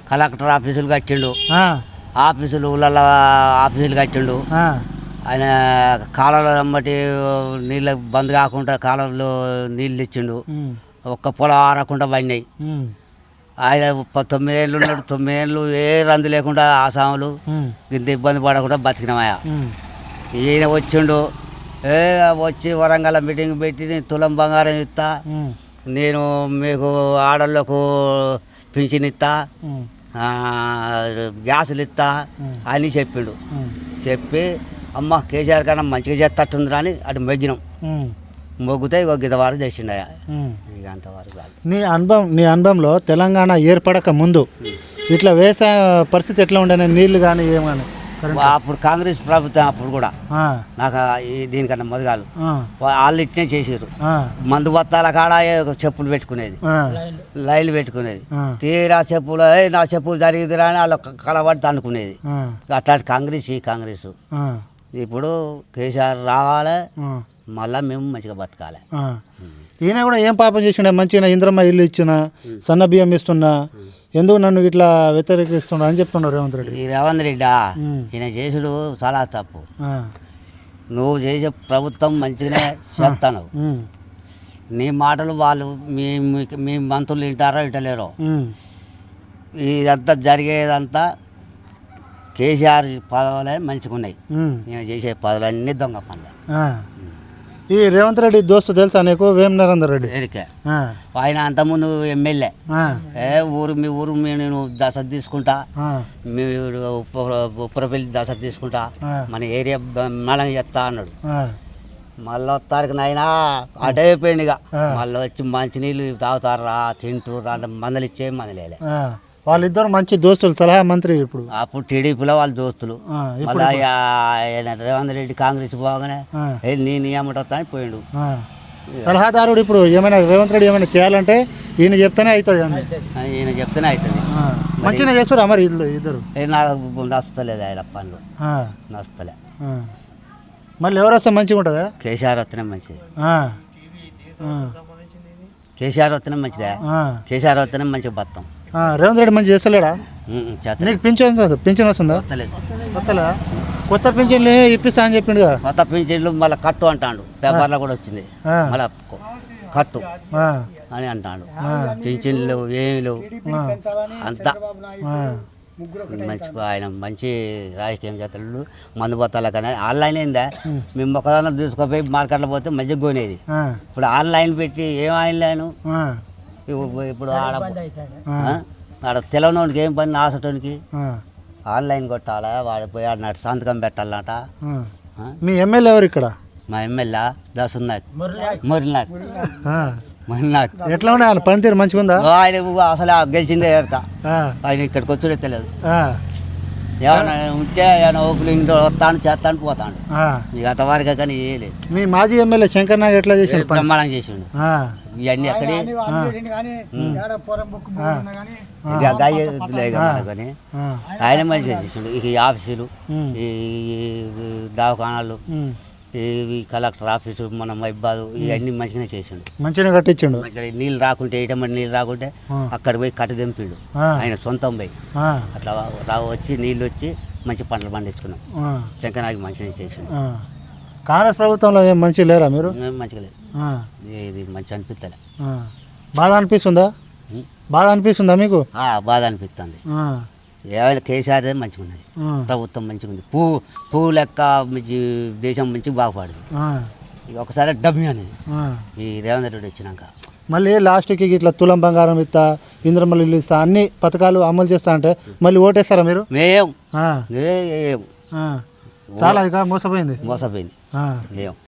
Collector ఆఫీసులు కట్టిండు, ఆ, ఆఫీసులు ఊళ్ళల్లో ఆఫీసులు కట్టిండు. ఆ, ఆయన కాలంలో బట్టి నీళ్ళ బంద్ కాకుండా కాలంలో నీళ్ళు ఇచ్చిండు. ఉమ్, ఒక్క పొలం ఆరకుండా పడినాయి. ఉమ్, ఆయన 9 ఏళ్ళు ఉన్నాడు. 9 ఏళ్ళు ఏ రంది లేకుండా ఆసాములు ఉమ్, ఇంత ఇబ్బంది పడకుండా బతికినామయ్యా. ఉమ్, ఈయన వచ్చిండు, వచ్చి వరంగల్ మీటింగ్ పెట్టి నేను తులం బంగారం ఇస్తా, ఉమ్, నేను మీకు ఆడళ్ళకు పింఛన్ ఇస్తా, ఉమ్, గ్యాసులు ఇస్తా అని చెప్పిండు. చెప్పి అమ్మ కేసీఆర్ కన్నా మంచిగా చేస్తట్టుందిరా అని అటు మొగ్గినాం. ఉమ్, మొగ్గితే ఇక గిదవారు చేసిండయా. ఉమ్. ఇక అంతవరకు కాదు. నీ అనుభవంలో తెలంగాణ ఏర్పడక ముందు ఇట్లా వ్యవసాయ పరిస్థితి ఎట్లా ఉండేనా? నీళ్లు కానీ ఏం కానీ? అప్పుడు కాంగ్రెస్ ప్రభుత్వం అప్పుడు కూడా నాకు దీనికన్నా మొదగాలు వాళ్ళు ఇట్నే చేసారు. మందు బత్తాల కాడ చెప్పులు పెట్టుకునేది, లైన్లు పెట్టుకునేది. తీరా చెప్పులు నా చెప్పులు జరిగిదిరా అని వాళ్ళు కలబడి అనుకునేది. అట్లాంటి కాంగ్రెస్ ఈ కాంగ్రెస్. ఇప్పుడు కేసీఆర్ రావాలి, మళ్ళీ మేము మంచిగా బతకాలి. ఈయన కూడా ఏం పాపం చేసిండే? మంచిగా ఇంద్రమ్మ ఇల్లు ఇచ్చిన, సన్న బియ్యం ఇస్తున్నా, ఎందుకు నన్ను ఇట్లా వ్యతిరేకిస్తున్నా అని చెప్తున్నారు రేవంత్ రెడ్డి. ఈ రేవంత్ రెడ్డి ఈయన చేసుడు చాలా తప్పు. నువ్వు చేసే ప్రభుత్వం మంచిగానే చేస్తాను. నీ మాటలు వాళ్ళు మీ మంత్రులు వింటారో వింటలేరో. ఇదంతా జరిగేదంతా కేసీఆర్ పదవులే మంచిగా ఉన్నాయి. ఈయన చేసే పదవులు అన్నీ దొంగ పనులు. ఈ రేవంత్ రెడ్డి దోస్తు తెలుసా నీకు? వేం నరేందర్ రెడ్డి. ఎరికే ఆయన అంతకుముందు ఎమ్మెల్యే. మీ ఊరు నేను దశ తీసుకుంటా, మీ ఉప్పరపల్లి దశ తీసుకుంటా, మన ఏరియా మళ్ళీ చెప్తా అన్నాడు. మళ్ళీ వస్తారికి నాయన అటే అయిపోయింది. ఇక మళ్ళీ వచ్చి మంచినీళ్ళు తాగుతారా, తింటురా, మందలు ఇచ్చే మందలేలే. వాళ్ళిద్దరు మంచి దోస్తులు, సలహా మంత్రి. ఇప్పుడు అప్పుడు టీడీపీలో వాళ్ళ దోస్తులు. మళ్ళీ రేవంత్ రెడ్డి కాంగ్రెస్ పోగానే నేను ఏమంటా అని పోయిండు సలహాదారుడు. ఇప్పుడు ఏమైనా రేవంత్ రెడ్డి ఏమైనా చేయాలంటే ఈయన చెప్తేనే అవుతుంది. ఈయన చెప్తేనే అవుతుంది. మంచిగా చేస్తారు మరి ఇద్దరు. నాకు నచ్చలేదు ఆయన పనులు, నచ్చలే. మళ్ళీ ఎవరు వస్తే మంచిగా ఉంటుందా? కేసీఆర్ వస్తేనే మంచిది. కేసీఆర్ వస్తేనే మంచిదే. కేసీఆర్ వస్తేనే మంచిగా బతాం. రేవంత్ రెడ్డి మంచి చేస్తలేడా? నీకు పింఛన్ వస్తుందా? వస్తలేదా? కొత్త పింఛన్లు ఇప్పిస్తా అని చెప్పిండు. కొత్త పింఛన్లు మళ్ళీ కట్టు అంటాడు. పేపర్లో కూడా వచ్చింది, మళ్ళీ కట్టు అని అంటాడు. పింఛన్లు ఏమి లేవు అంతా. మంచి ఆయన మంచి రాజకీయం చేస్తాడు. మందు బత్తాల కానీ ఆన్లైన్ అయిందా? మేము మొక్కదాన్ని తీసుకుపోయి మార్కెట్లో పోతే మంచిగా కొనేది. ఇప్పుడు ఆన్లైన్ పెట్టి ఏం ఆన్లైన్? ఇప్పుడు ఆడ తెలవనోనికి ఏం పని, ఆసటోనికి ఆన్లైన్ కొట్టాలా, వాడు పోయి ఆడినాడు సంతకం పెట్టాలన్నట. మీ ఎమ్మెల్యే ఎవరు ఇక్కడ? మా ఎమ్మెల్యే దసున్నాక్ మురళీనాథ్. ఎట్లా ఉండే ఆయన పనితీరు? మంచిగా ఉందా? ఆయన అసలు గెలిచిందే ఎరక. ఆయన ఇక్కడికి వచ్చుడే తెలియదు. ఏమైనా ఉంటే ఏమైనా ఓపులు ఇంట్లో వస్తాను చేస్తాను పోతాడు. ఇక అంతవరకు కానీ వేయలేదు. మీ మాజీ ఎమ్మెల్యే శంకర్ నాగ్ ఎట్లా చేసిండు? బ్రహ్మాండం చేసిండు. ఇవన్నీ అక్కడి కానీ ఆయన మంచిగా చేసిండు. ఇక ఈ ఆఫీసులు, ఈ దవాఖానాలు, ఈ కలెక్టర్ ఆఫీసు, మన మైబాదు, ఇవన్నీ మంచిగానే చేసిండు. మంచిగా కట్టించిండు. నీళ్ళు రాకుంటే ఏటమ్మడి నీళ్ళు రాకుంటే అక్కడ పోయి కట్ట దింపిండు ఆయన సొంతం పోయి. అట్లా వచ్చి నీళ్ళు వచ్చి మంచి పంటలు పండించుకున్నాం. శంకర్నాగ్ మంచిగా చేసిండు. కాంగ్రెస్ ప్రభుత్వంలో ఏం మంచిగా లేరా మీరు? మంచిగా లేదు. ఇది మంచి అనిపిస్తలే. బాధ అనిపిస్తుందా? బాధ అనిపిస్తుందా మీకు? బాధ అనిపిస్తుంది. ఏమైనా కేసీఆర్ మంచిగా ఉన్నది, ప్రభుత్వం మంచిగా ఉంది. పువ్వు లెక్క దేశం మంచి బాగుపడింది. ఒకసారి డబ్బు అనేది ఈ రేవంత్ రెడ్డి వచ్చినాక. మళ్ళీ లాస్ట్కి ఇట్లా తులం బంగారం ఇస్తా, ఇంద్రమల్లి ఇల్లు ఇస్తా, అన్ని పథకాలు అమలు చేస్తా అంటే మళ్ళీ ఓటేస్తారా మీరు? మేం చాలా ఇక మోసపోయింది. ఏం